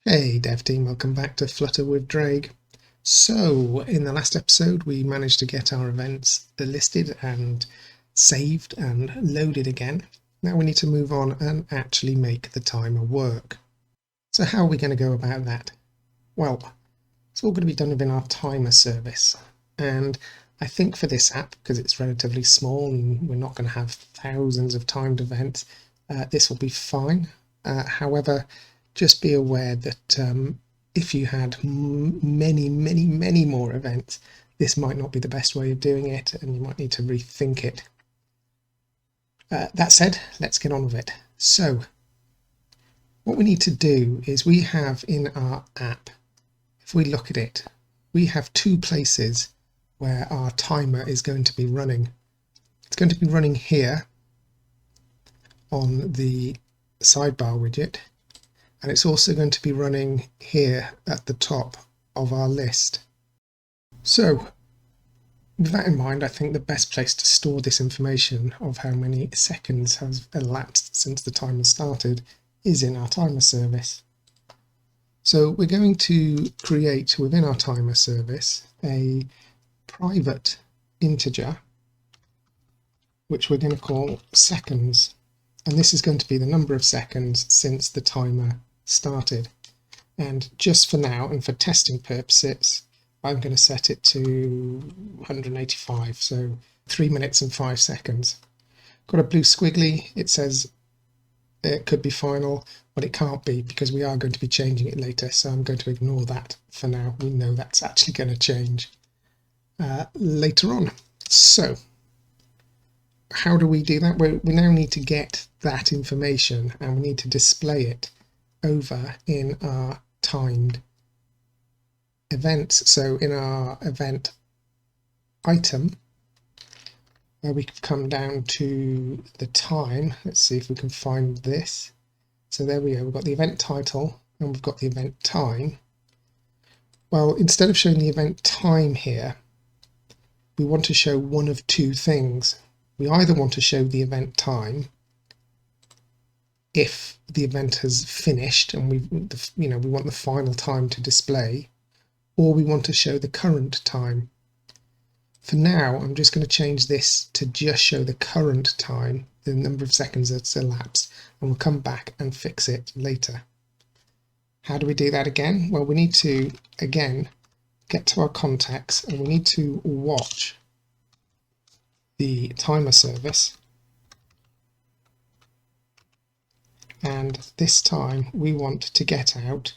Hey Dev Team, welcome back to Flutter with Drake. So, in the last episode, we managed to get our events listed and saved and loaded again. Now we need to move on and actually make the timer work. So how are we going to go about that? Well, it's all going to be done within our timer service. And I think for this app, because it's relatively small and we're not going to have thousands of timed events, this will be fine. However, just be aware that if you had many more events, this might not be the best way of doing it and you might need to rethink it. That said, let's get on with it. So what we need to do is we have in our app, if we look at it, we have two places where our timer is going to be running. It's going to be running here on the sidebar widget, and it's also going to be running here at the top of our list. So with that in mind, I think the best place to store this information of how many seconds has elapsed since the timer started is in our timer service. So we're going to create within our timer service a private integer which we're going to call seconds, and this is going to be the number of seconds since the timer started. And just for now and for testing purposes, I'm going to set it to 185, so 3 minutes and 5 seconds. Got a blue squiggly, it says it could be final, but it can't be because we are going to be changing it later, so I'm going to ignore that for now. We know that's actually going to change later on. So how do we do that? We now need to get that information and we need to display it over in our timed events. So in our event item, where we can come down to the time, let's see if we can find this. So there we go, we've got the event title and we've got the event time. Well, instead of showing the event time here, we want to show one of two things. We either want to show the event time if the event has finished and we want the final time to display, or we want to show the current time. For now, I'm just going to change this to just show the current time, the number of seconds that's elapsed, and we'll come back and fix it later. How do we do that again? Well, we need to, again, get to our contacts and we need to watch the timer service. And this time we want to get out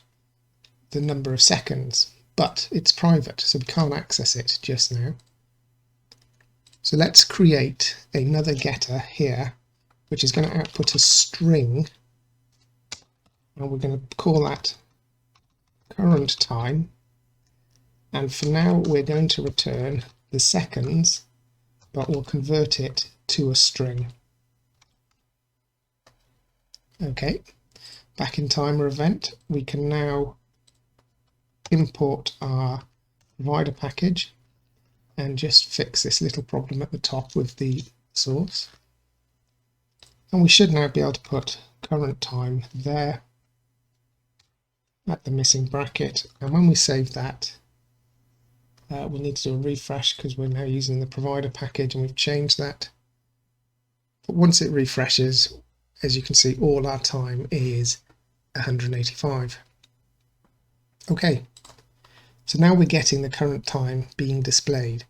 the number of seconds, but it's private, so we can't access it just now. So let's create another getter here, which is going to output a string, and we're going to call that current time. And for now, we're going to return the seconds, but we'll convert it to a string. Okay, back in timer event, we can now import our provider package and just fix this little problem at the top with the source. And we should now be able to put current time there at the missing bracket. And when we save that, we'll need to do a refresh because we're now using the provider package and we've changed that. But once it refreshes, as you can see, all our time is 185. Okay, so now we're getting the current time being displayed,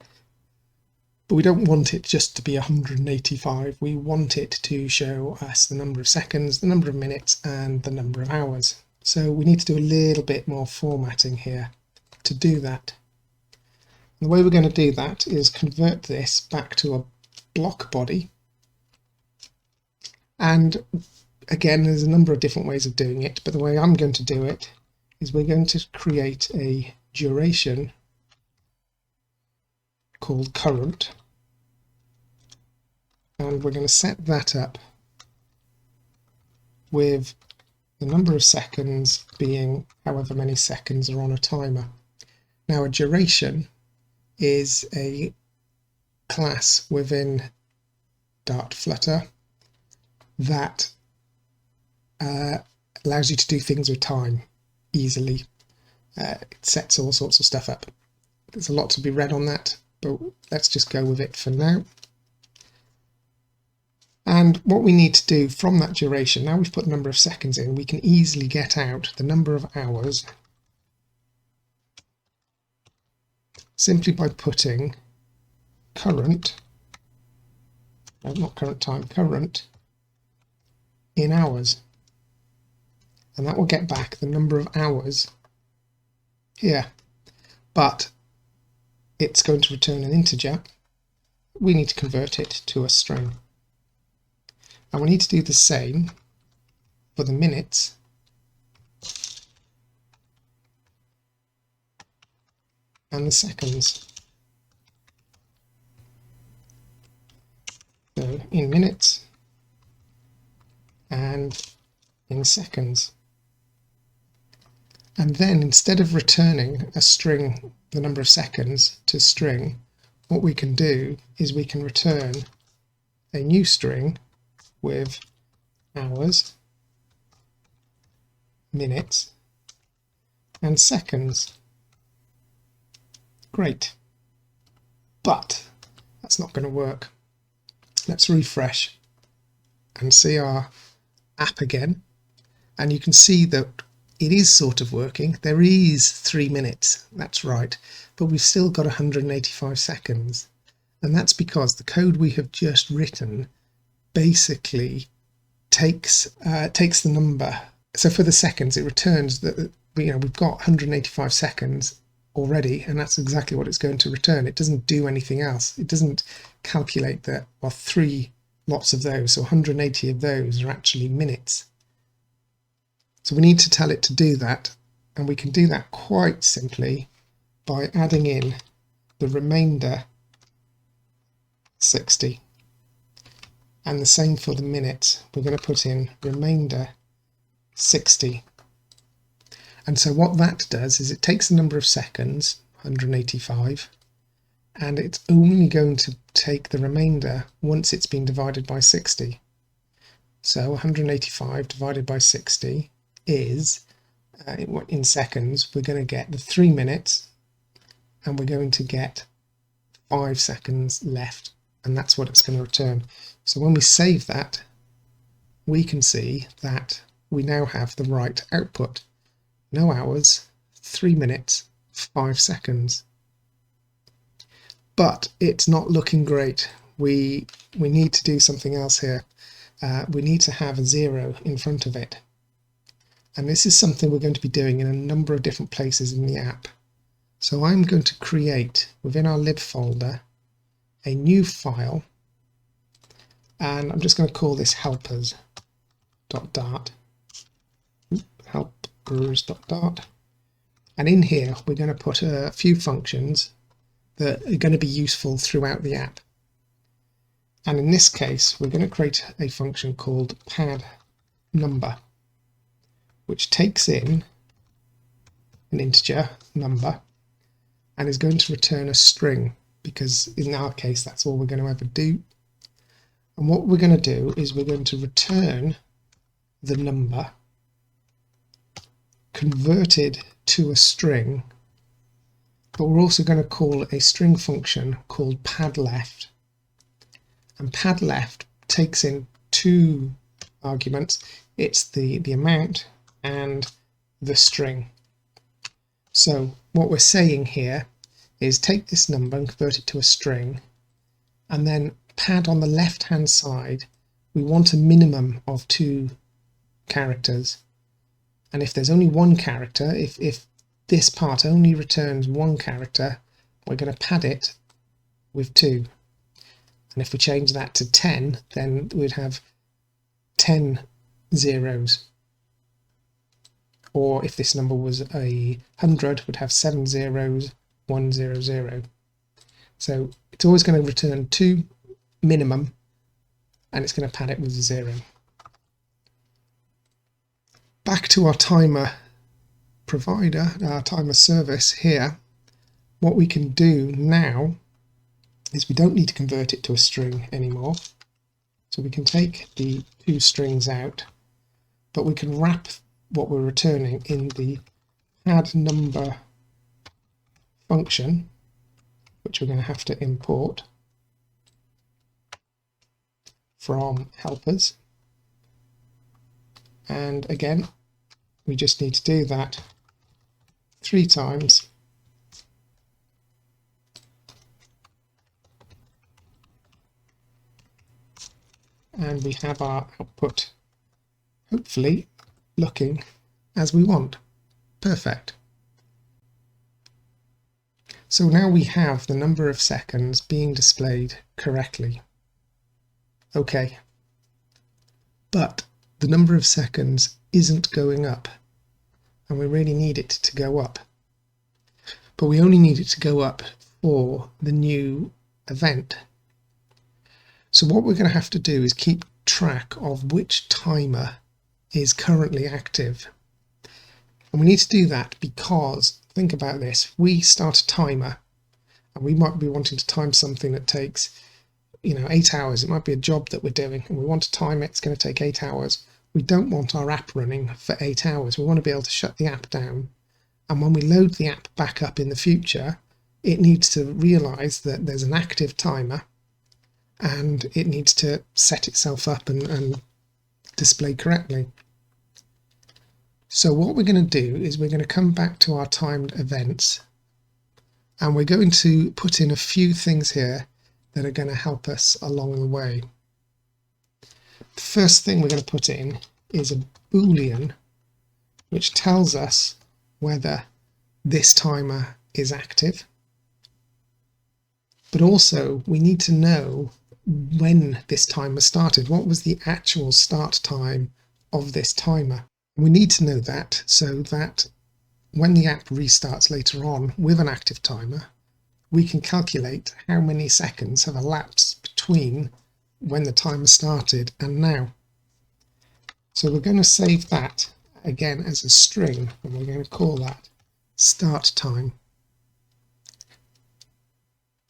but we don't want it just to be 185. We want it to show us the number of seconds, the number of minutes, and the number of hours. So we need to do a little bit more formatting here to do that. And the way we're going to do that is convert this back to a block body. And again, there's a number of different ways of doing it, but the way I'm going to do it is we're going to create a duration called current, and we're going to set that up with the number of seconds being however many seconds are on a timer. Now, a duration is a class within Dart Flutter that allows you to do things with time. easily. It sets all sorts of stuff up. There's a lot to be read on that, but let's just go with it for now. And what we need to do from that duration, now we've put the number of seconds in, we can easily get out the number of hours simply by putting current, not current time, current in hours. And that will get back the number of hours here. But it's going to return an integer. We need to convert it to a string. And we need to do the same for the minutes and the seconds. So in minutes and in seconds. And then instead of returning a string, the number of seconds to string, what we can do is we can return a new string with hours, minutes, and seconds. Great. But that's not going to work. Let's refresh and see our app again. And you can see that it is sort of working. There is 3 minutes, that's right, but we've still got 185 seconds. And that's because the code we have just written basically takes the number. So for the seconds, it returns that we've got 185 seconds already, and that's exactly what it's going to return. It doesn't do anything else. It doesn't calculate that, well, 3 lots of those, so 180 of those are actually minutes. So we need to tell it to do that, and we can do that quite simply by adding in the remainder 60. And the same for the minutes. We're going to put in remainder 60. And so what that does is it takes the number of seconds, 185, and it's only going to take the remainder once it's been divided by 60. So 185 divided by 60 is, in seconds, we're going to get the 3 minutes, and we're going to get 5 seconds left, and that's what it's going to return. So when we save that, we can see that we now have the right output. No hours, 3 minutes, 5 seconds. But it's not looking great. We need to do something else here. We need to have a 0 in front of it. And this is something we're going to be doing in a number of different places in the app. So I'm going to create, within our lib folder, a new file, and I'm just going to call this helpers.dart. Helpers.dart. And in here we're going to put a few functions that are going to be useful throughout the app. And in this case we're going to create a function called pad number, which takes in an integer number and is going to return a string, because in our case that's all we're going to ever do. And what we're going to do is we're going to return the number converted to a string, but we're also going to call a string function called padLeft. And padLeft takes in 2 arguments. It's the amount and the string. So what we're saying here is take this number and convert it to a string, and then pad on the left hand side, we want a minimum of 2 characters. And if there's only 1 character, if this part only returns 1 character, we're going to pad it with 2. And if we change that to 10, then we'd have 10 zeros. Or if this number was 100, we'd have 7 zeros, 100. So it's always going to return 2 minimum, and it's going to pad it with a 0. Back to our timer provider, our timer service here, what we can do now is we don't need to convert it to a string anymore. So we can take the 2 strings out, but we can wrap what we're returning in the add number function, which we're going to have to import from helpers. And again, we just need to do that 3 times. And we have our output hopefully looking as we want. Perfect. So now we have the number of seconds being displayed correctly. Okay. But the number of seconds isn't going up, and we really need it to go up. But we only need it to go up for the new event. So what we're going to have to do is keep track of which timer is currently active. And we need to do that because, think about this, we start a timer and we might be wanting to time something that takes 8 hours. It might be a job that we're doing and we want to time it. It's going to take 8 hours. We don't want our app running for 8 hours. We want to be able to shut the app down. And when we load the app back up in the future, it needs to realize that there's an active timer and it needs to set itself up and display correctly. So what we're going to do is we're going to come back to our timed events and we're going to put in a few things here that are going to help us along the way. The first thing we're going to put in is a Boolean which tells us whether this timer is active, but also we need to know when this timer started. What was the actual start time of this timer? We need to know that so that when the app restarts later on with an active timer, we can calculate how many seconds have elapsed between when the timer started and now. So we're going to save that again as a string and we're going to call that start time.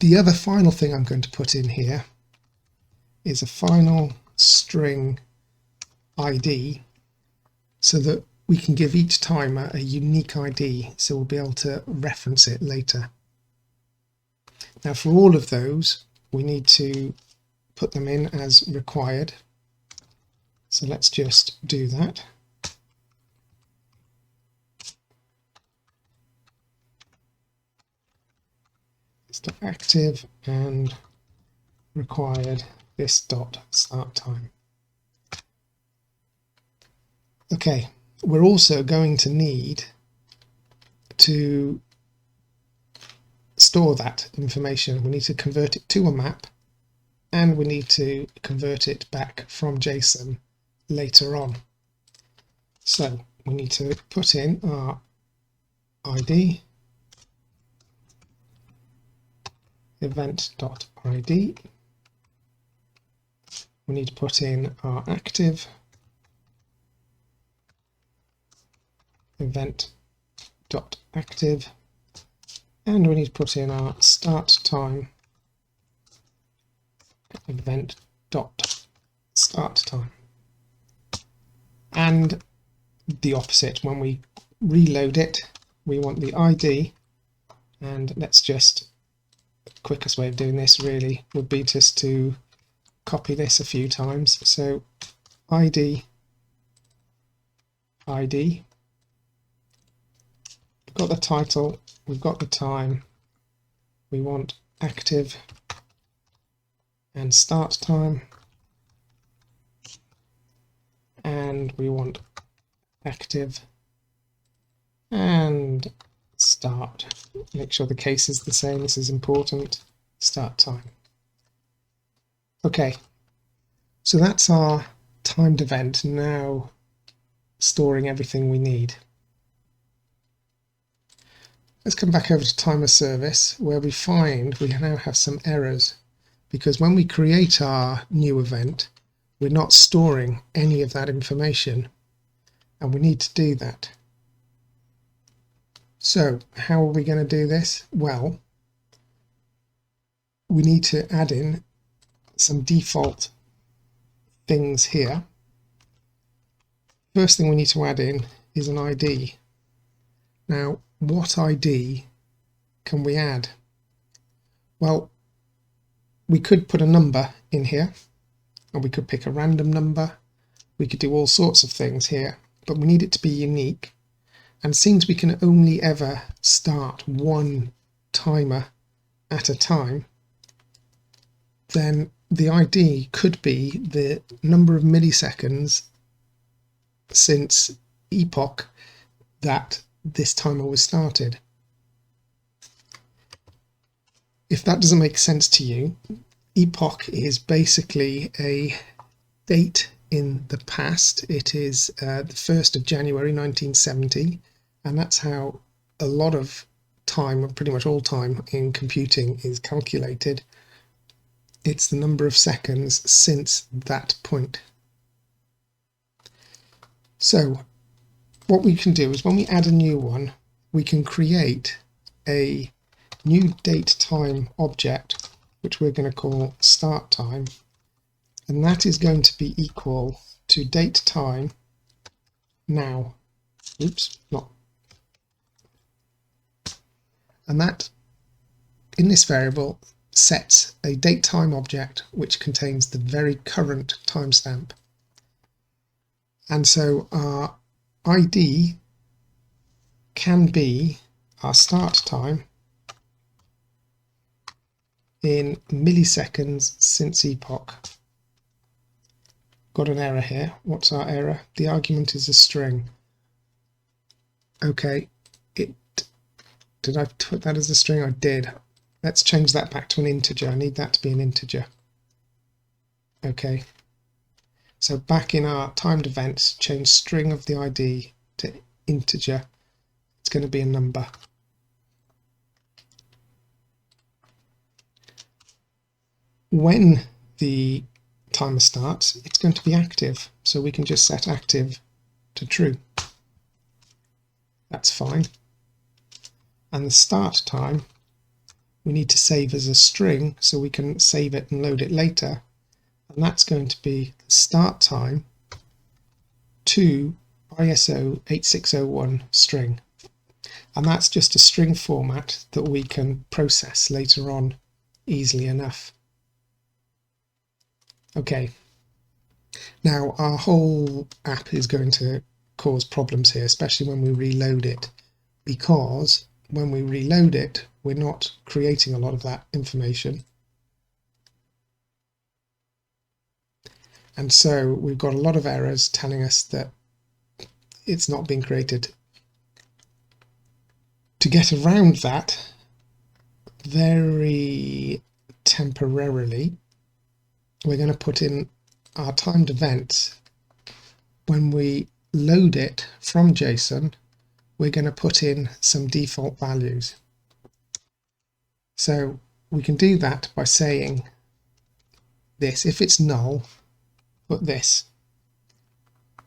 The other final thing I'm going to put in here is a final string ID so that we can give each timer a unique ID so we'll be able to reference it later. Now for all of those we need to put them in as required. So let's just do that. Stop active and required this dot start time. Okay, we're also going to need to store that information. We need to convert it to a map and we need to convert it back from JSON later on. So we need to put in our ID, event.id. We need to put in our active, event.active, and we need to put in our start time, event.start time. And the opposite, when we reload it, we want the ID, and let's just, the quickest way of doing this really would be just to copy this a few times. So ID, we've got the title, we've got the time, we want active and start time, and we want active and start. Make sure the case is the same, this is important, start time. Okay, so that's our timed event now storing everything we need. Let's come back over to timer service where we find we now have some errors because when we create our new event we're not storing any of that information and we need to do that. So how are we going to do this? Well, we need to add in some default things here. First thing we need to add in is an ID. Now, what ID can we add? Well, we could put a number in here, or we could pick a random number. We could do all sorts of things here, but we need it to be unique. And since we can only ever start one timer at a time, then the ID could be the number of milliseconds since epoch that this timer was started. If that doesn't make sense to you, epoch is basically a date in the past. It is the 1st of January 1970, and that's how a lot of time, pretty much all time in computing, is calculated. It's the number of seconds since that point. So what we can do is when we add a new one, we can create a new date time object, which we're going to call start time, and that is going to be equal to date time now. Oops, not. And that, in this variable, sets a date time object which contains the very current timestamp. And so our ID can be our start time in milliseconds since epoch. Got an error here. What's our error? The argument is a string. Okay, did I put that as a string? I did. Let's change that back to an integer. I need that to be an integer. Okay, so back in our timed events, change string of the ID to integer. It's going to be a number. When the timer starts, it's going to be active, so we can just set active to true. That's fine. And the start time we need to save as a string so we can save it and load it later, and that's going to be the start time to ISO 8601 string, and that's just a string format that we can process later on easily enough. Okay, now our whole app is going to cause problems here, especially when we reload it, because when we reload it, we're not creating a lot of that information. And so we've got a lot of errors telling us that it's not being created. To get around that, very temporarily, we're going to put in our timed event. When we load it from JSON, we're going to put in some default values. So we can do that by saying this: if it's null, put this.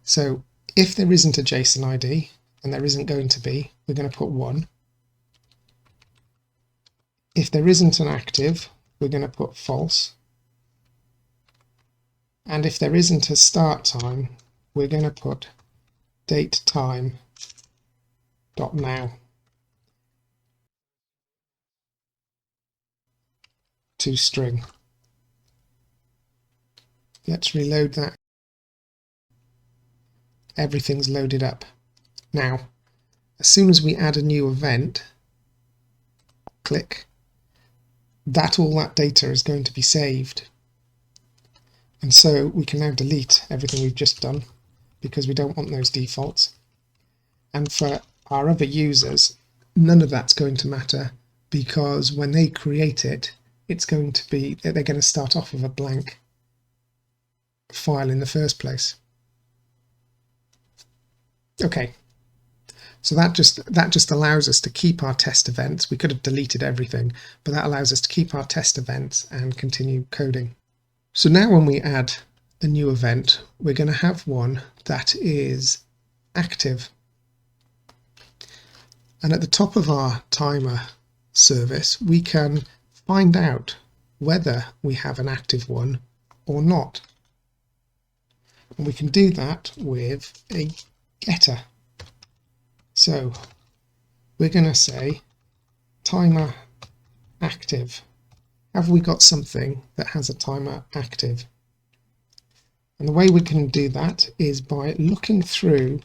So if there isn't a JSON ID, and there isn't going to be, we're going to put 1. If there isn't an active, we're going to put false. And if there isn't a start time, we're going to put date time dot now to string. Let's reload that. Everything's loaded up. Now, as soon as we add a new event, click, all that data is going to be saved. And so we can now delete everything we've just done because we don't want those defaults. And for our other users, none of that's going to matter, because when they create it, it's going to be, they're going to start off with a blank file in the first place. Okay, so that just allows us to keep our test events. We could have deleted everything, but that allows us to keep our test events and continue coding. So now when we add a new event, we're going to have one that is active. And at the top of our timer service, we can find out whether we have an active one or not. And we can do that with a getter. So we're going to say timer active. Have we got something that has a timer active? And the way we can do that is by looking through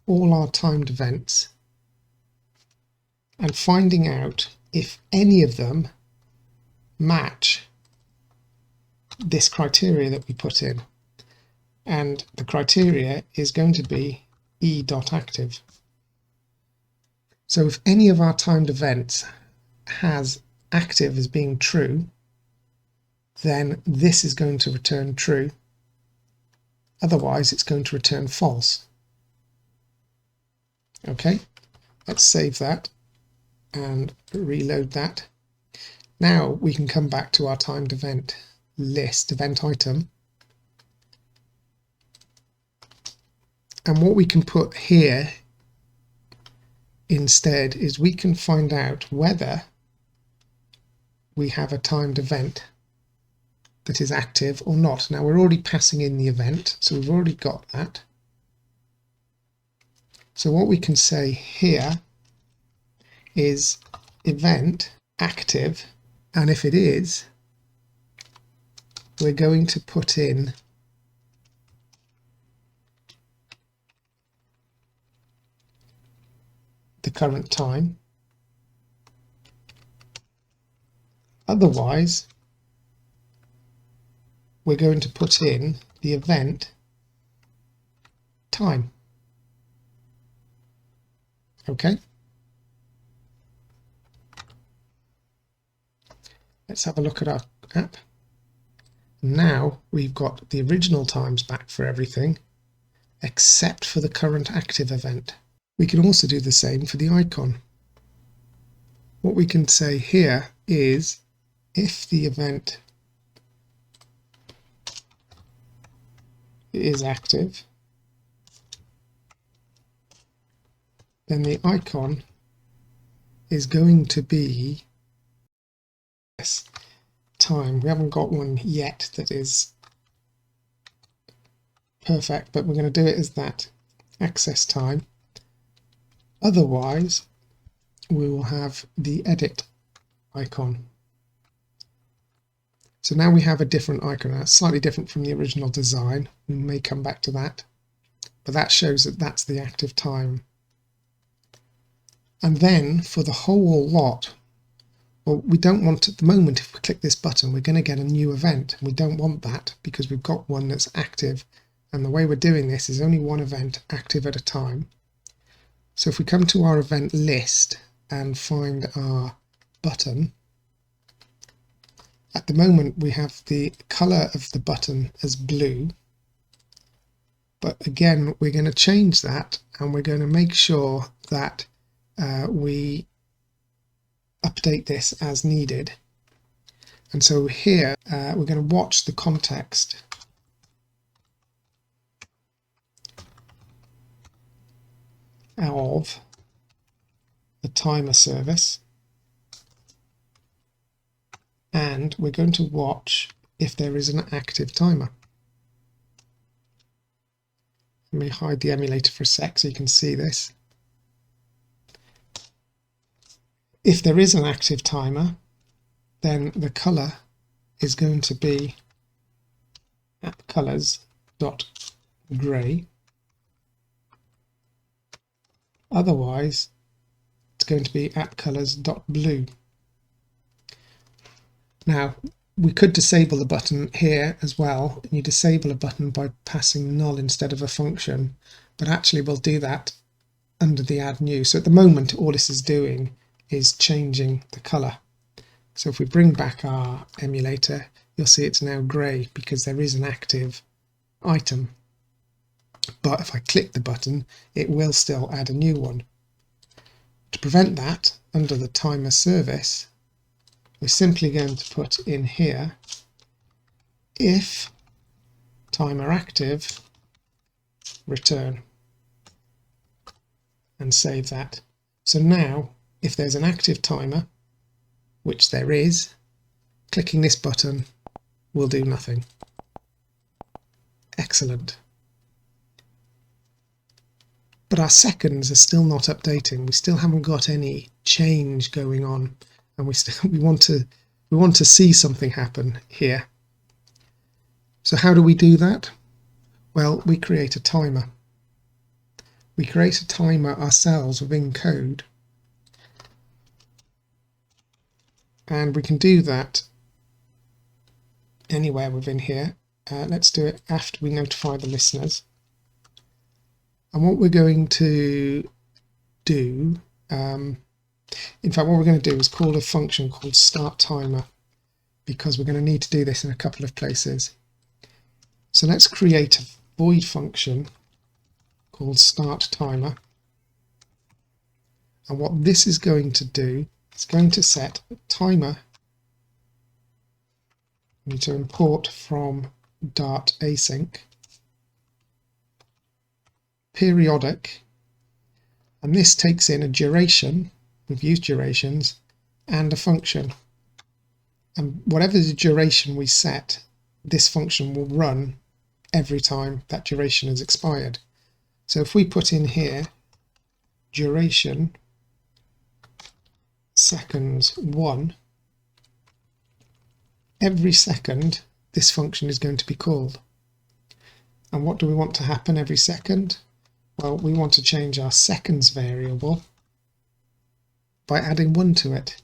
all our timed events and finding out if any of them match this criteria that we put in. And the criteria is going to be e.active. So if any of our timed events has active as being true, then this is going to return true. Otherwise, it's going to return false. Okay, let's save that and reload that. Now we can come back to our timed event list, event item. And what we can put here instead is we can find out whether we have a timed event that is active or not. Now we're already passing in the event, so we've already got that. So what we can say here is event active, and if it is, we're going to put in the current time. Otherwise, we're going to put in the event time. Okay. Let's have a look at our app. Now we've got the original times back for everything except for the current active event. We can also do the same for the icon. What we can say here is if the event is active, then the icon is going to be this time. We haven't got one yet that is perfect, but we're going to do it as that access time. Otherwise, we will have the edit icon. So now we have a different icon. That's slightly different from the original design. We may come back to that, but that shows that that's the active time. And then for the whole lot, well, we don't want at the moment, if we click this button, we're going to get a new event. We don't want that because we've got one that's active. And the way we're doing this is only one event active at a time. So if we come to our event list and find our button, at the moment we have the color of the button as blue, but again we're going to change that and we're going to make sure that we update this as needed. And so here we're going to watch the context of the timer service, and we're going to watch if there is an active timer. Let me hide the emulator for a sec so you can see this. If there is an active timer, then the color is going to be appcolors.gray. Otherwise, it's going to be appcolors.blue. Now, we could disable the button here as well. You disable a button by passing null instead of a function, but actually we'll do that under the add new. So at the moment, all this is doing is changing the color. So if we bring back our emulator, you'll see it's now gray because there is an active item. But if I click the button, it will still add a new one. To prevent that, under the timer service, we're simply going to put in here if timer active return and save that. So now if there's an active timer, which there is, clicking this button will do nothing. Excellent. but our seconds are still not updating. We still haven't got any change going on, and we want to see something happen here. So how do we do that? Well, we create a timer. We create a timer ourselves within code, and we can do that anywhere within here. Let's do it after we notify the listeners. And what we're going to do, in fact, what we're going to do is call a function called start timer, because we're going to need to do this in a couple of places. So let's create a void function called start timer. And what this is going to do, it's going to set a timer. We need to import from Dart async, periodic, and this takes in a duration, we've used durations, and a function. And whatever the duration we set, this function will run every time that duration is expired. So if we put in here duration seconds 1, every second this function is going to be called. And what do we want to happen every second? Well, we want to change our seconds variable by adding 1 to it.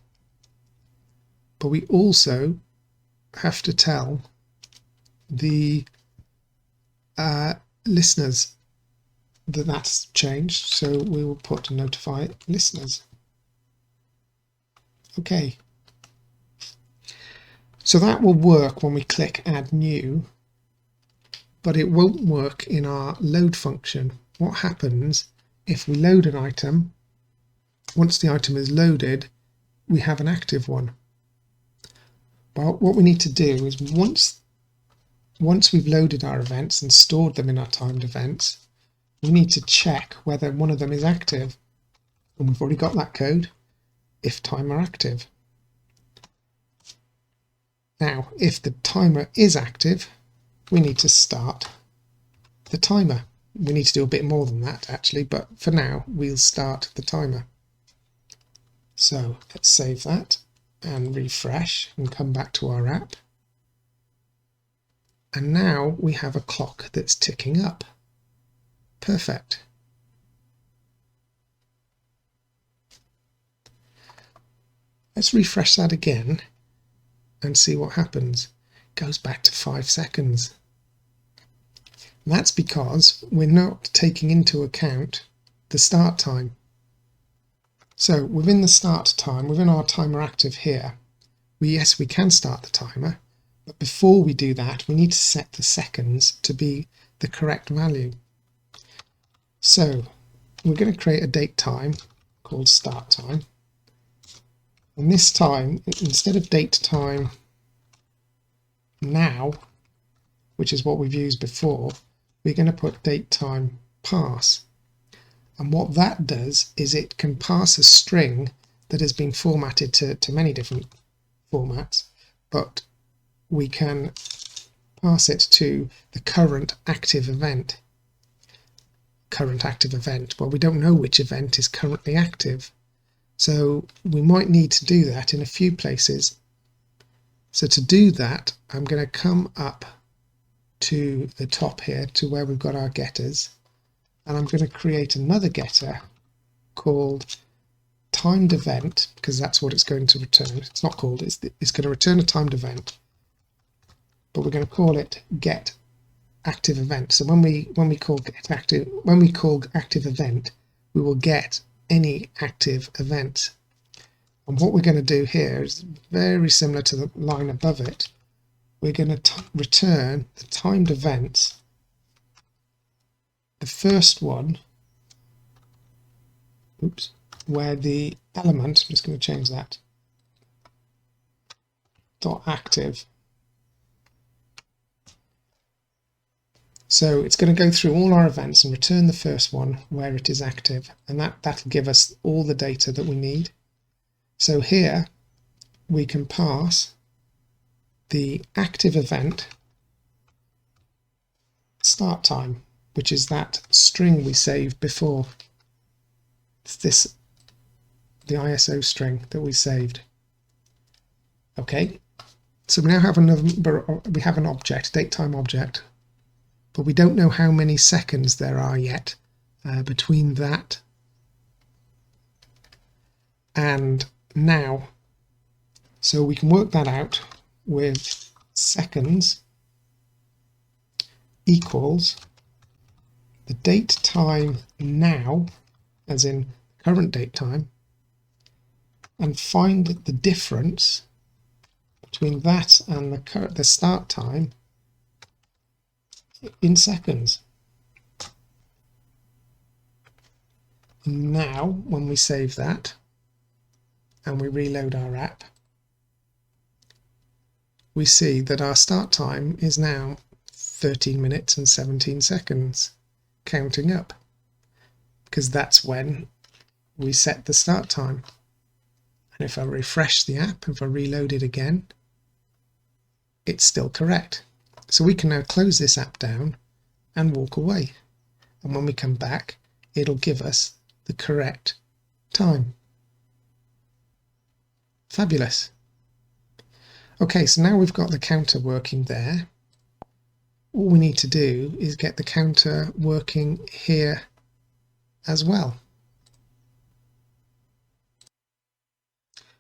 But we also have to tell the listeners that that's changed, so we will put notify listeners. Okay. So that will work when we click add new, but it won't work in our load function. What happens if we load an item? Once the item is loaded, we have an active one. Well, what we need to do is once we've loaded our events and stored them in our timed events, we need to check whether one of them is active. And we've already got that code, if timer active. Now, if the timer is active, we need to start the timer. We need to do a bit more than that actually, but for now we'll start the timer. So let's save that and refresh and come back to our app. And now we have a clock that's ticking up. Perfect. Let's refresh that again and see what happens. It goes back to 5 seconds. And that's because we're not taking into account the start time. So within the start time, within our timer active here, yes, we can start the timer, but before we do that, we need to set the seconds to be the correct value. So we're going to create a date time called start time. And this time, instead of date time now, which is what we've used before, we're going to put date time pass. And what that does is it can pass a string that has been formatted to many different formats, but we can pass it to the current active event. Current active event, well, we don't know which event is currently active, so we might need to do that in a few places. So to do that, I'm going to come up to the top here to where we've got our getters, and I'm going to create another getter called timed event, because that's what it's going to return. It's not called, it's going to return a timed event, but we're going to call it get active event. So when we call active event, we will get any active event. And what we're going to do here is very similar to the line above it. We're going to return the timed event, the first one, where the element, I'm just going to change that, dot active. So it's going to go through all our events and return the first one where it is active, and that'll give us all the data that we need. So here we can pass the active event start time. which is that string we saved before. It's this, the ISO string that we saved. Okay, so we now have we have an object, datetime object, but we don't know how many seconds there are yet between that and now. So we can work that out with seconds equals the date time now, as in current date time, and find the difference between that and the start time in seconds. And now when we save that and we reload our app, we see that our start time is now 13 minutes and 17 seconds, counting up, because that's when we set the start time. And if I refresh the app, if I reload it again, it's still correct. So we can now close this app down and walk away. And when we come back, it'll give us the correct time. Fabulous. Okay, so now we've got the counter working there. All we need to do is get the counter working here as well.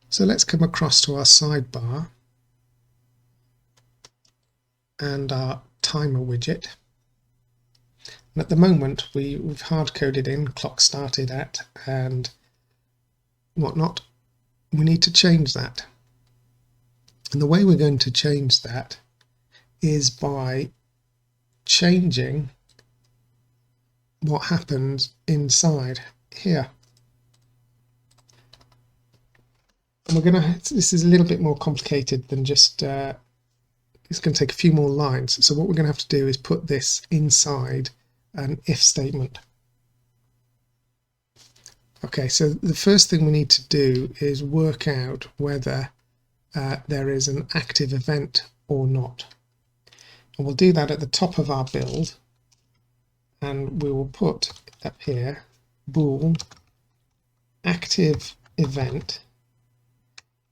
So let's come across to our sidebar and our timer widget. And at the moment we've hard-coded in clock started at and whatnot. We need to change that. And the way we're going to change that is by changing what happens inside here. And we're going to, this is a little bit more complicated than just, it's going to take a few more lines. So what we're going to have to do is put this inside an if statement. Okay, so the first thing we need to do is work out whether there is an active event or not. And we'll do that at the top of our build, and we will put up here bool active event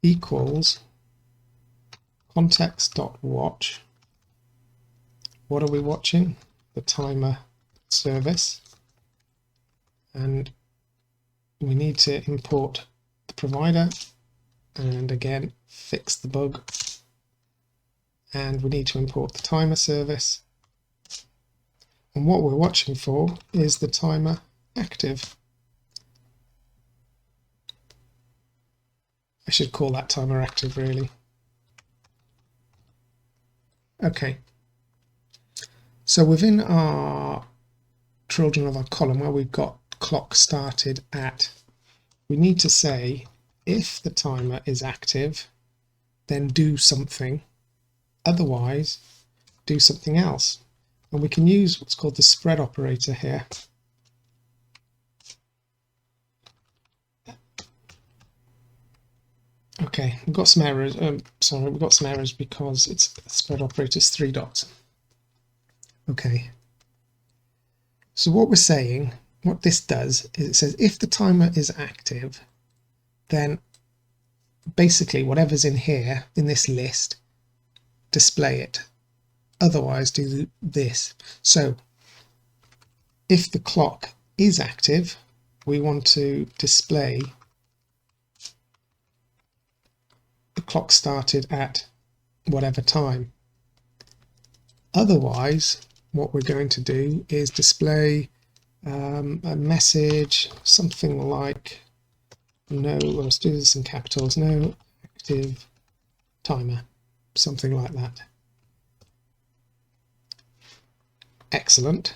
equals context.watch. What are we watching? The timer service. And we need to import the provider and again fix the bug. And we need to import the timer service. And what we're watching for is the timer active. I should call that timer active really. Okay. So within our children of our column where we've got clock started at, we need to say if the timer is active, then do something. Otherwise, do something else. And we can use what's called the spread operator here. Okay, we've got some errors. We've got some errors because it's spread operator's 3 dots. Okay. So what we're saying, what this does is it says if the timer is active, then basically whatever's in here in this list, display it. Otherwise do this. So if the clock is active, we want to display the clock started at whatever time. Otherwise, what we're going to do is display a message, something like no, let's do this in capitals, no active timer, something like that. Excellent.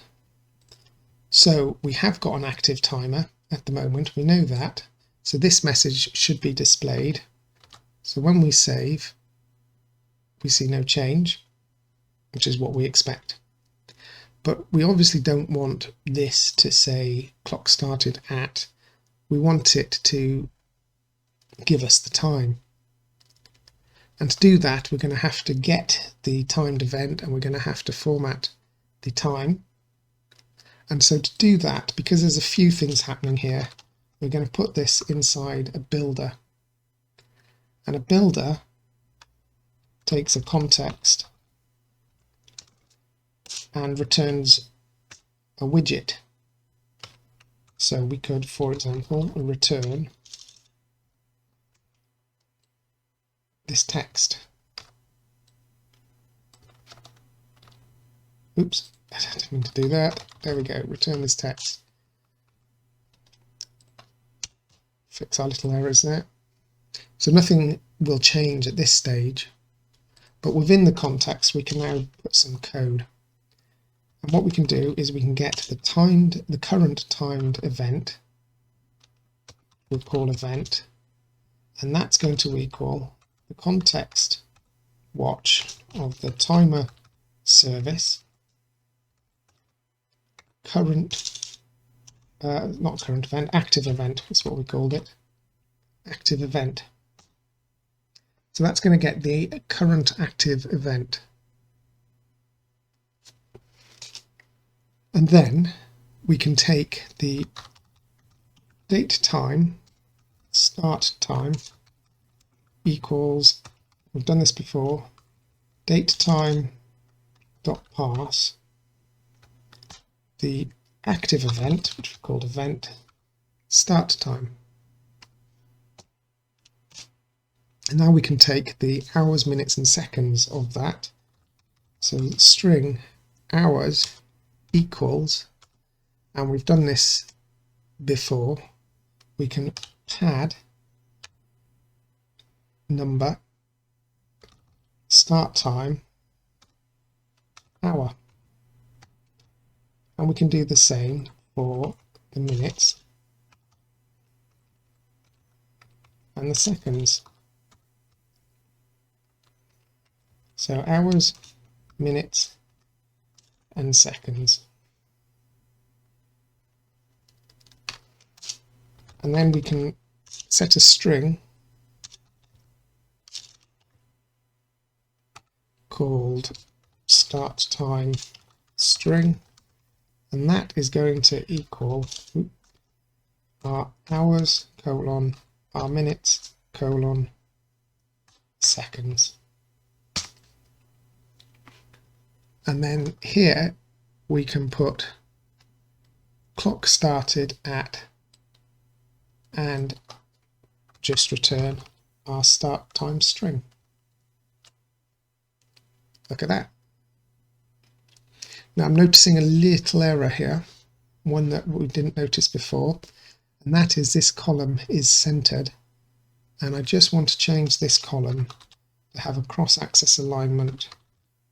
So we have got an active timer at the moment, we know that. So this message should be displayed. So when we save, we see no change, which is what we expect. But we obviously don't want this to say clock started at. We want it to give us the time. And to do that, we're going to have to get the timed event and we're going to have to format the time. And so to do that, because there's a few things happening here, we're going to put this inside a builder. And a builder takes a context and returns a widget. So we could, for example, return this text. Oops, I didn't mean to do that. There we go, return this text. Fix our little errors there. So nothing will change at this stage, but within the context we can now put some code. And what we can do is we can get the current timed event, we'll call event, and that's going to equal the context watch of the timer service, not current event, active event is what we called it, active event. So that's going to get the current active event. And then we can take the date time, start time, equals, we've done this before, date time dot parse the active event, which we've called event, start time. And now we can take the hours, minutes and seconds of that. So string hours equals, and we've done this before, we can pad number, start time, hour. And we can do the same for the minutes and the seconds. So hours, minutes and seconds. And then we can set a string called start time string, and that is going to equal our hours colon our minutes colon seconds. And then here we can put clock started at and just return our start time string. Look at that. Now I'm noticing a little error here, one that we didn't notice before, and that is this column is centered, and I just want to change this column to have a cross-axis alignment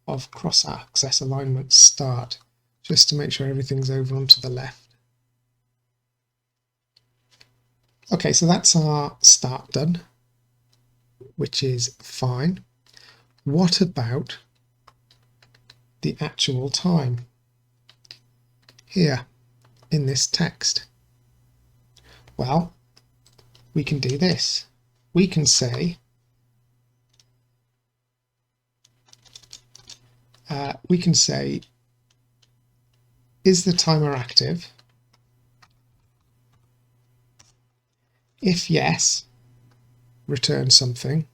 of cross-axis alignment start, just to make sure everything's over onto the left. Okay, so that's our start done, which is fine. What about the actual time here in this text? Well, we can do this. We can say is the timer active? If yes, return something.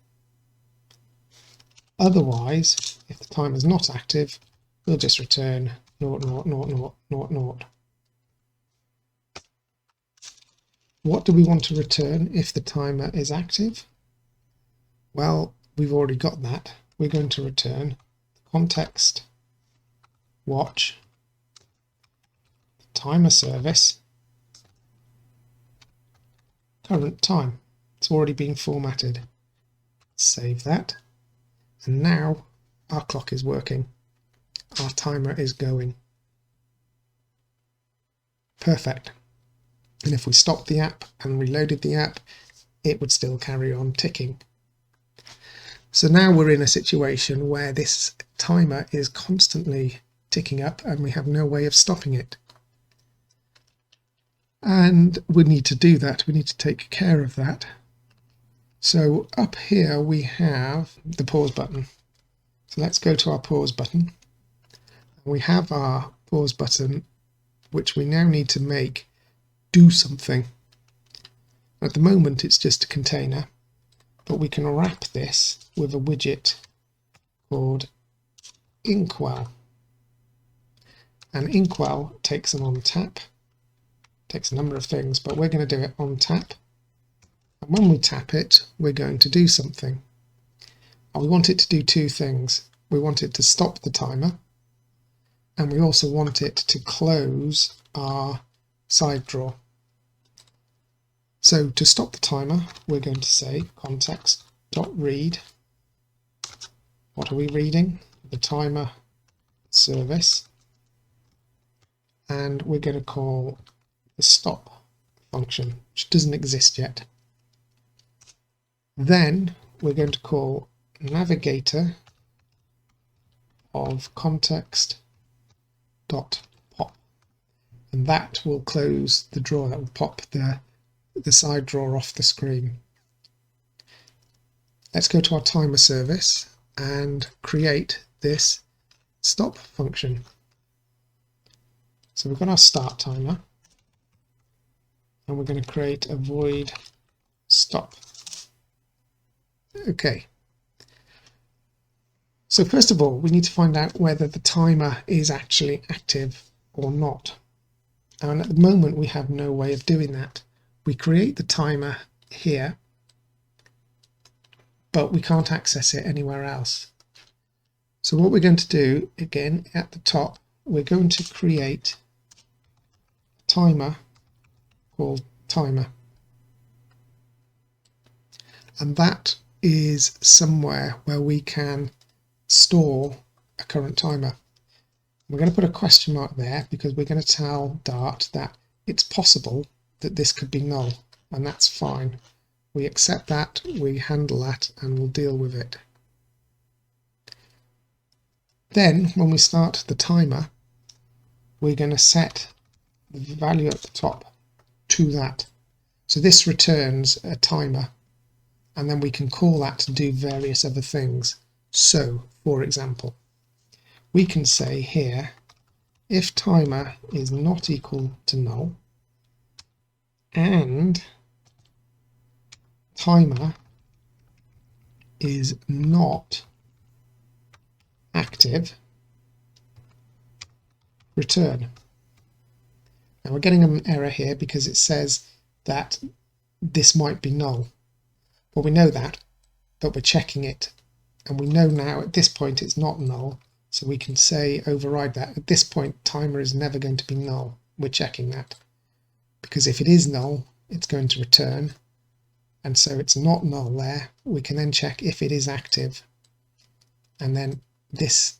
Otherwise, if the timer is not active, we'll just return 0. What do we want to return if the timer is active? Well, we've already got that. We're going to return the context watch timer service current time. It's already been formatted. Save that, and now our clock is working. Our timer is going. Perfect. And if we stopped the app and reloaded the app, it would still carry on ticking. So now we're in a situation where this timer is constantly ticking up and we have no way of stopping it. And we need to do that. We need to take care of that. So up here we have the pause button. So let's go to our pause button. We have our pause button which we now need to make do something. At the moment it's just a container, but we can wrap this with a widget called Inkwell. And Inkwell takes an on tap, takes a number of things, but we're going to do it on tap. And when we tap it, we're going to do something. And we want it to do two things. We want it to stop the timer, and we also want it to close our side drawer. So to stop the timer, we're going to say context.read. What are we reading? The timer service. And we're going to call the stop function, which doesn't exist yet. Then we're going to call navigator of context.pop, and that will close the drawer, that will pop the side drawer off the screen. Let's go to our timer service and create this stop function. So we've got our start timer, and we're going to create a void stop. Okay. So first of all, we need to find out whether the timer is actually active or not. And at the moment, we have no way of doing that. We create the timer here, but we can't access it anywhere else. So what we're going to do, again, at the top, we're going to create a timer called timer. And that is somewhere where we can store a current timer. We're going to put a question mark there because we're going to tell Dart that it's possible that this could be null, and that's fine. We accept that, we handle that, and we'll deal with it. Then when we start the timer, we're going to set the value at the top to that. So this returns a timer, and then we can call that to do various other things. So, for example, we can say here, if timer is not equal to null, and timer is not active, return. Now we're getting an error here because it says that this might be null. Well, we know that, but we're checking it, and we know now at this point it's not null, so we can say override that. At this point, timer is never going to be null. We're checking that, because if it is null, it's going to return, and so it's not null there. We can then check if it is active, and then this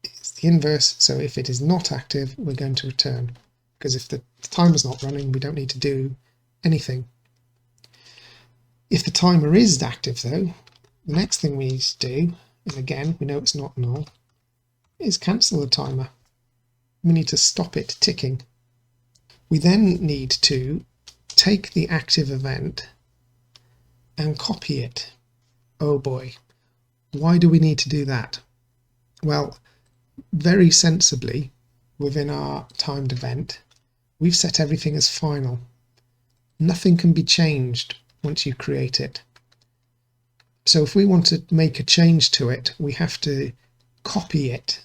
is the inverse. So if it is not active, we're going to return, because if the timer's not running, we don't need to do anything. If the timer is active though, the next thing we need to do, and again we know it's not null, is cancel the timer. We need to stop it ticking. We then need to take the active event and copy it. Oh boy, why do we need to do that? Well, very sensibly, within our timed event, we've set everything as final. Nothing can be changed once you create it. So if we want to make a change to it, we have to copy it,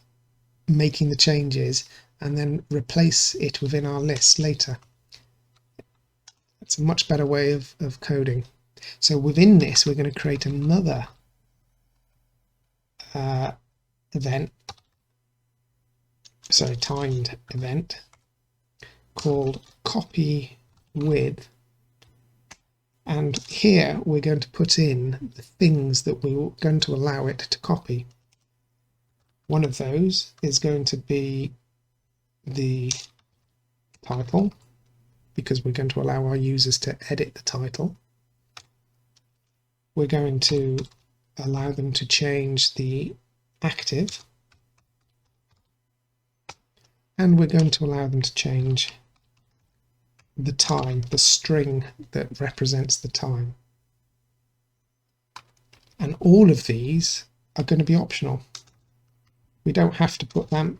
making the changes, and then replace it within our list later. That's a much better way of coding. So within this, we're going to create another timed event called copy with. And here we're going to put in the things that we're going to allow it to copy. One of those is going to be the title, because we're going to allow our users to edit the title. We're going to allow them to change the active, and we're going to allow them to change the time, the string that represents the time. And all of these are going to be optional. We don't have to put them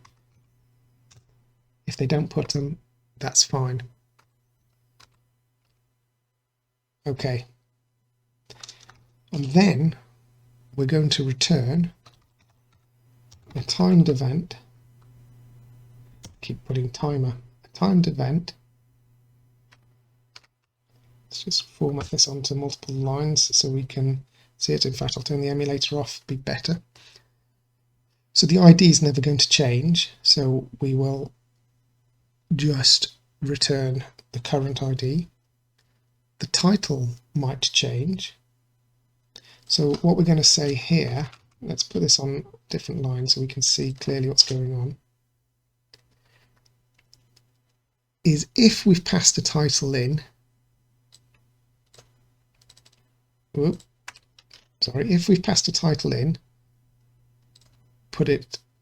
If they don't put them, that's fine. Okay. And then we're going to return a timed event. Keep putting timer. A timed event. Let's just format this onto multiple lines so we can see it. In fact, I'll turn the emulator off, be better. So the ID is never going to change, so we will just return the current ID. The title might change. So what we're going to say here, let's put this on different lines so we can see clearly what's going on, is if we've passed a title in, if we've passed a title in,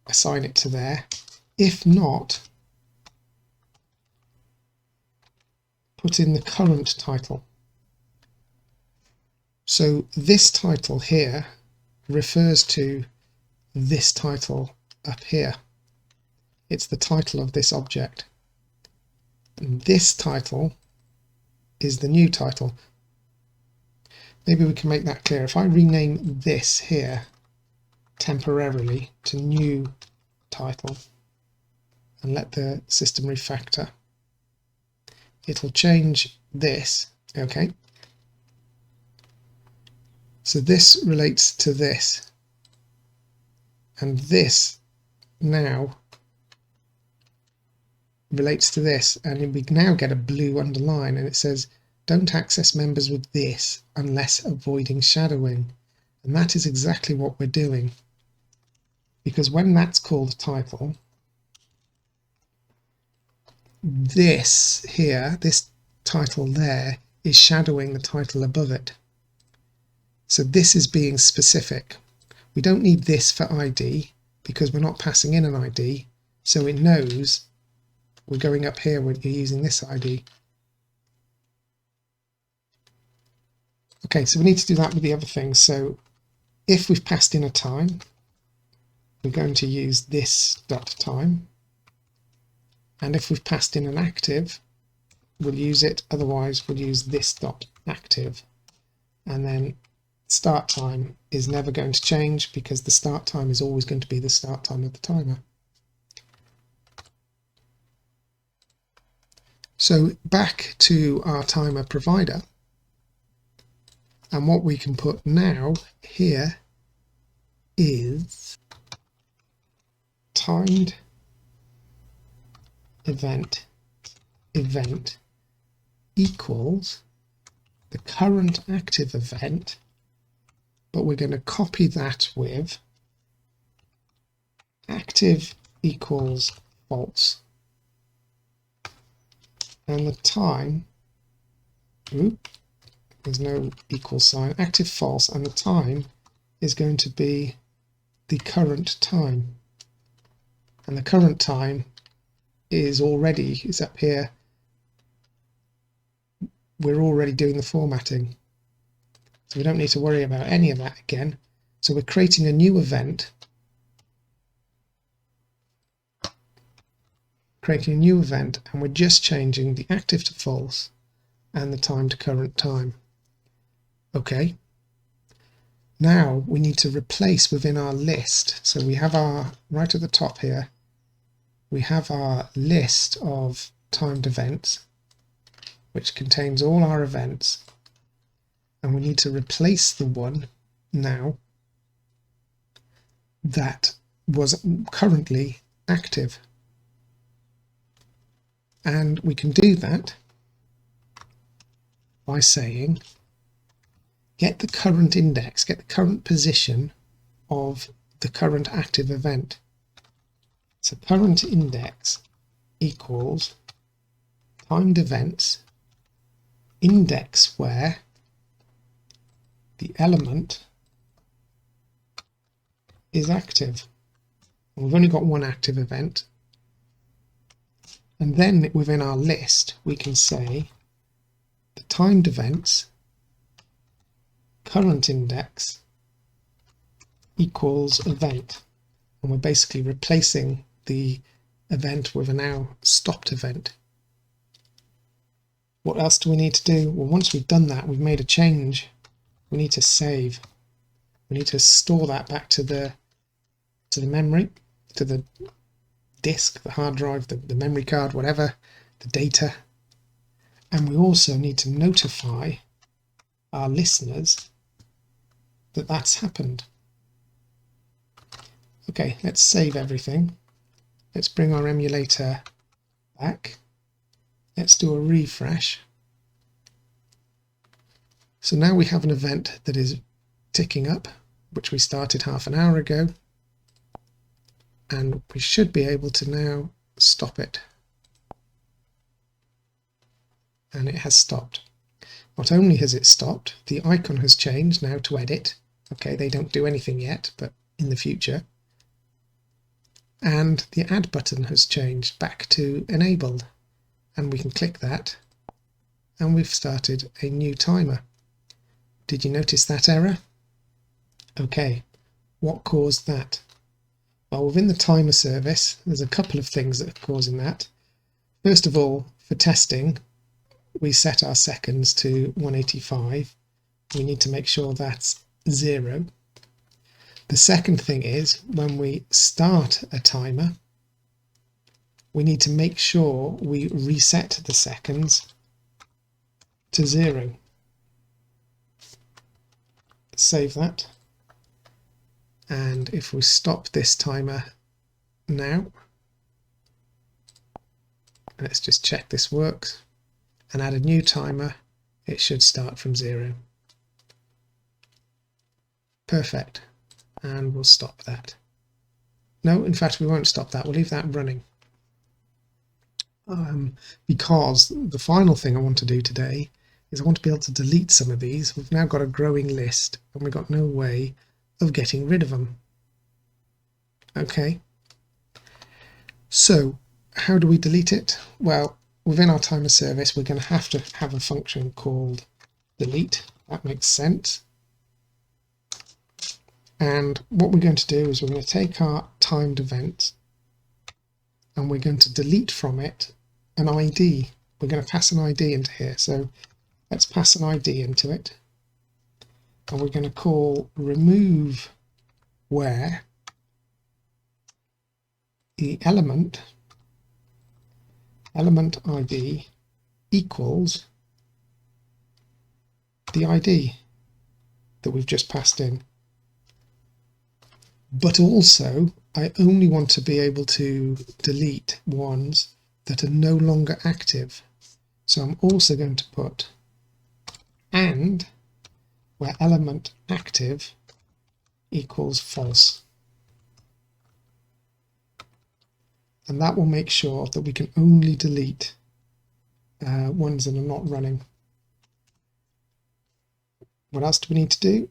assign it to there. If not, put in the current title. So this title here refers to this title up here. It's the title of this object. And this title is the new title. Maybe we can make that clear. If I rename this here temporarily to new title and let the system refactor, it'll change this. Okay, so this relates to this, and this now relates to this, and we now get a blue underline, and it says don't access members with this unless avoiding shadowing. And that is exactly what we're doing, because when that's called title, this here, this title there, is shadowing the title above it. So this is being specific. We don't need this for ID because we're not passing in an ID, so it knows we're going up here when you're using this ID. Okay, so we need to do that with the other things. So if we've passed in a time, we're going to use this dot time, and if we've passed in an active, we'll use it. Otherwise we'll use this dot active, and then start time is never going to change because the start time is always going to be the start time of the timer. So back to our timer provider, and what we can put now here is timed event equals the current active event, but we're going to copy that with active equals false, and the time, there's no equal sign, active false, and the time is going to be the current time, and the current time is up here. We're already doing the formatting, so we don't need to worry about any of that again. So we're creating a new event, and we're just changing the active to false and the time to current time. Okay, now we need to replace within our list. So we have our, right at the top here, we have our list of timed events, which contains all our events, and we need to replace the one now that was currently active. And we can do that by saying get the current index, get the current position of the current active event. So current index equals timed events index where the element is active. And we've only got one active event. And then within our list we can say the timed events current index equals event, and we're basically replacing the event with a now stopped event. What else do we need to do? Well, once we've done that, we've made a change. We need to save. We need to store that back to the memory, to the disk, the hard drive, the memory card, whatever, the data. And we also need to notify our listeners that that's happened. Okay, let's save everything. Let's bring our emulator back. Let's do a refresh. So now we have an event that is ticking up, which we started half an hour ago. And we should be able to now stop it. And it has stopped. Not only has it stopped, the icon has changed now to edit. Okay, they don't do anything yet, but in the future. And the add button has changed back to enabled. And we can click that, and we've started a new timer. Did you notice that error? Okay, what caused that? Well, within the timer service, there's a couple of things that are causing that. First of all, for testing, we set our seconds to 185. We need to make sure that's 0. The second thing is, when we start a timer, we need to make sure we reset the seconds to 0. Save that. And if we stop this timer now, let's just check this works, and add a new timer, it should start from 0. Perfect. And we'll stop that. No, in fact, we won't stop that. We'll leave that running. Because the final thing I want to do today is I want to be able to delete some of these. We've now got a growing list, and we've got no way of getting rid of them. Okay. So how do we delete it? Well, within our timer service, we're going to have a function called delete. That makes sense. And what we're going to do is we're going to take our timed event and we're going to delete from it an ID. We're going to pass an ID into here. So let's pass an ID into it. And we're going to call remove where the element ID equals the ID that we've just passed in. But also, I only want to be able to delete ones that are no longer active. So I'm also going to put and where element active equals false. And that will make sure that we can only delete ones that are not running. What else do we need to do?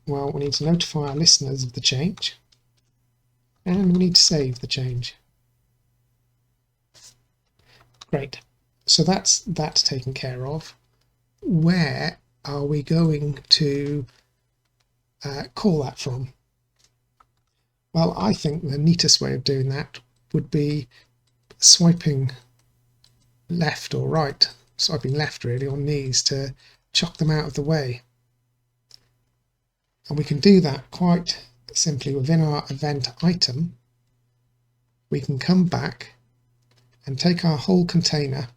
Well, we need to notify our listeners of the change, and we need to save the change. Great. So that's that taken care of. Where are we going to call that from? Well, I think the neatest way of doing that would be swiping left or right, swiping left really on these to chuck them out of the way. And we can do that quite simply within our event item. We can come back and take our whole container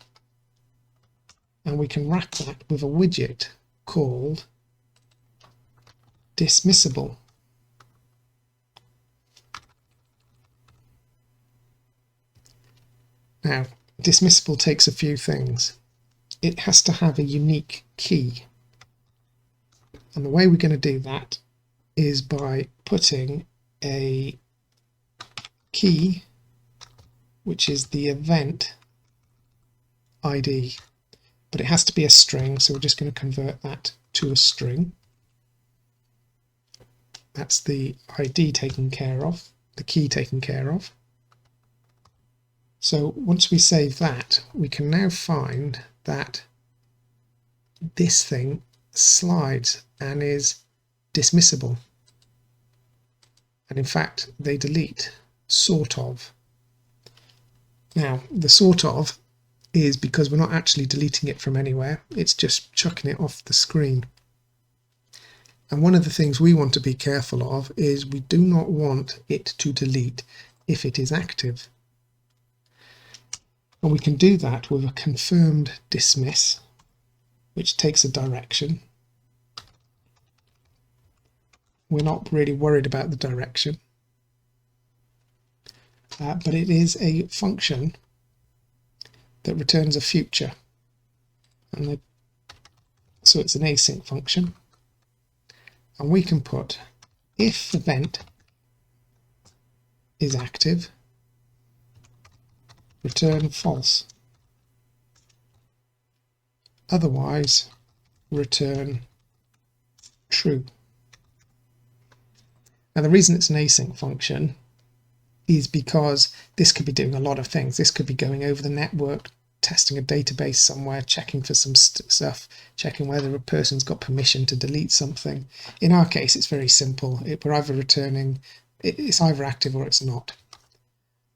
and we can wrap that with a widget called dismissible. Now, dismissible takes a few things. It has to have a unique key. And the way we're going to do that is by putting a key, which is the event ID. But it has to be a string, so we're just going to convert that to a string. That's the ID taken care of, the key taken care of. So once we save that, we can now find that this thing slides and is dismissible. And in fact, they delete, sort of. Now, the sort of is because we're not actually deleting it from anywhere, it's just chucking it off the screen. And one of the things we want to be careful of is we do not want it to delete if it is active. And we can do that with a confirmed dismiss, which takes a direction. We're not really worried about the direction, but it is a function that returns a future. And so it's an async function. And we can put if event is active, return false. Otherwise, return true. Now the reason it's an async function is because this could be doing a lot of things. This could be going over the network, testing a database somewhere, checking for some stuff, checking whether a person's got permission to delete something. In our case, it's very simple. We're either returning, it's either active or it's not,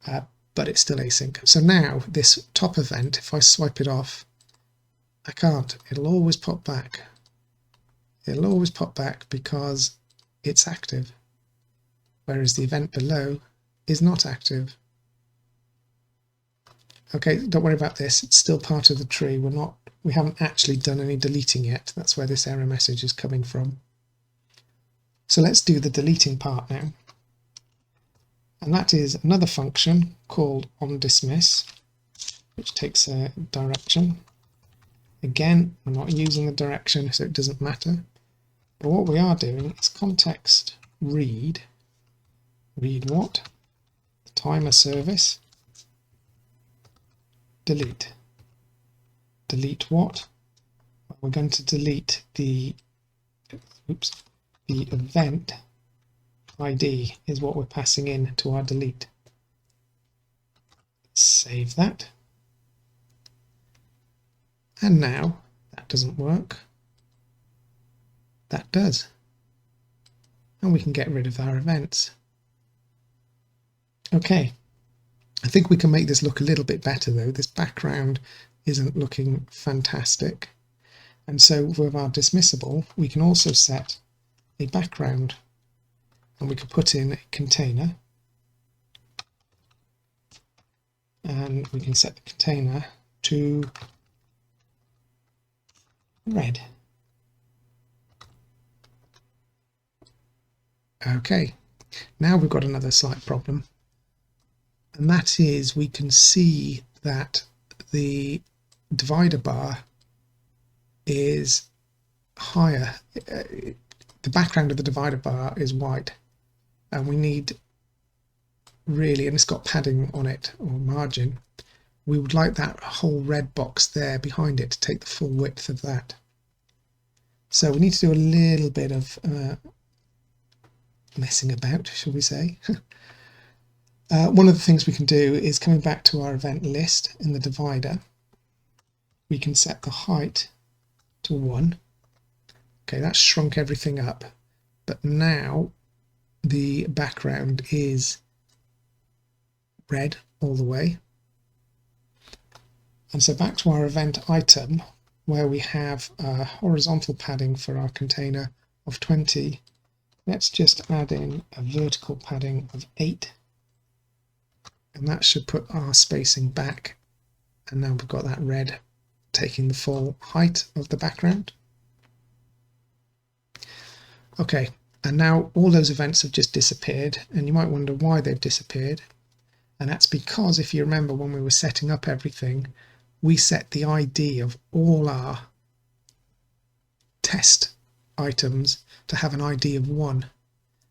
but it's still async. So now this top event, if I swipe it off, I can't. It'll always pop back. It'll always pop back because it's active, whereas the event below is not active. Okay, don't worry about this, it's still part of the tree. We haven't actually done any deleting yet. That's where this error message is coming from. So let's do the deleting part now. And that is another function called onDismiss, which takes a direction. Again, we're not using the direction, so it doesn't matter. But what we are doing is context read. Read what? The timer service. Delete. Delete what? Well, we're going to delete the event ID is what we're passing in to our delete. Save that. And now that doesn't work. That does. And we can get rid of our events. Okay. I think we can make this look a little bit better though. This background isn't looking fantastic. And so with our dismissible, we can also set a background, and we can put in a container, and we can set the container to red. Okay, now we've got another slight problem. And that is we can see that the divider bar is higher. The background of the divider bar is white, and we need really, and it's got padding on it or margin, we would like that whole red box there behind it to take the full width of that. So we need to do a little bit of messing about, shall we say. One of the things we can do is, coming back to our event list in the divider, we can set the height to 1. Okay, that's shrunk everything up, but now the background is red all the way. And so back to our event item, where we have a horizontal padding for our container of 20, let's just add in a vertical padding of 8. And that should put our spacing back, and now we've got that red taking the full height of the background. Okay, and now all those events have just disappeared, and you might wonder why they've disappeared. And that's because, if you remember, when we were setting up everything, we set the ID of all our test items to have an ID of 1.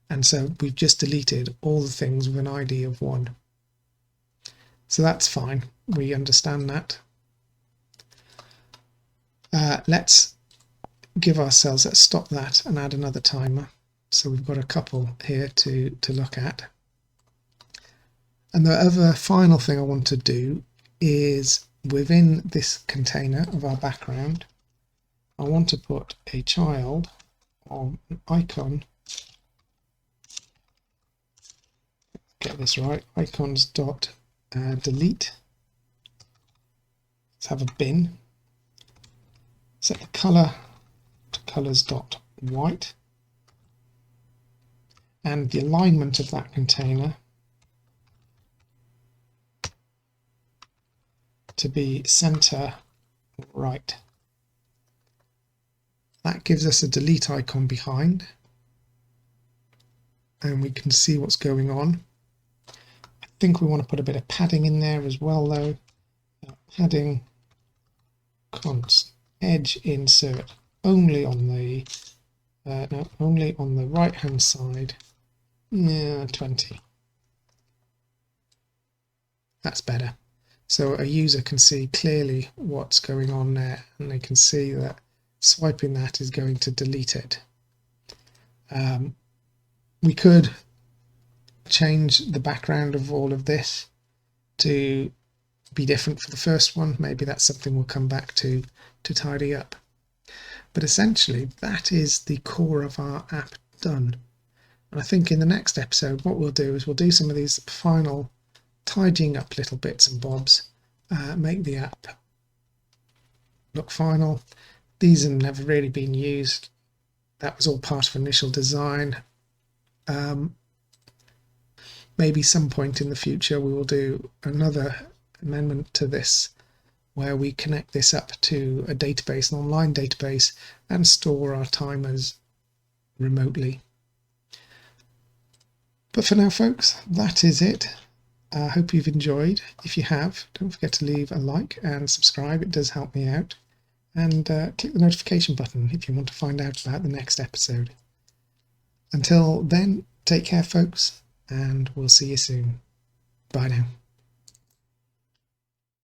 And so we've just deleted all the things with an ID of 1. So that's fine, we understand that. Let's stop that and add another timer. So we've got a couple here to look at. And the other final thing I want to do is, within this container of our background, I want to put a child or an icon. Get this right, icons dot delete, let's have a bin. Set the color to colors.white, and the alignment of that container to be center right. That gives us a delete icon behind, and we can see what's going on. I think we want to put a bit of padding in there as well though. Padding const edge insert only on the only on the right hand side. 20. That's better. So a user can see clearly what's going on there, and they can see that swiping that is going to delete it. We could change the background of all of this to be different for the first one. Maybe that's something we'll come back to tidy up. But essentially that is the core of our app done. And I think in the next episode what we'll do is we'll do some of these final tidying up little bits and bobs, make the app look final. These have never really been used. That was all part of initial design. Maybe some point in the future we will do another amendment to this where we connect this up to a database, an online database, and store our timers remotely. But for now folks, that is it. I hope you've enjoyed. If you have, don't forget to leave a like and subscribe, it does help me out. And click the notification button if you want to find out about the next episode. Until then, take care folks, and we'll see you soon. Bye now.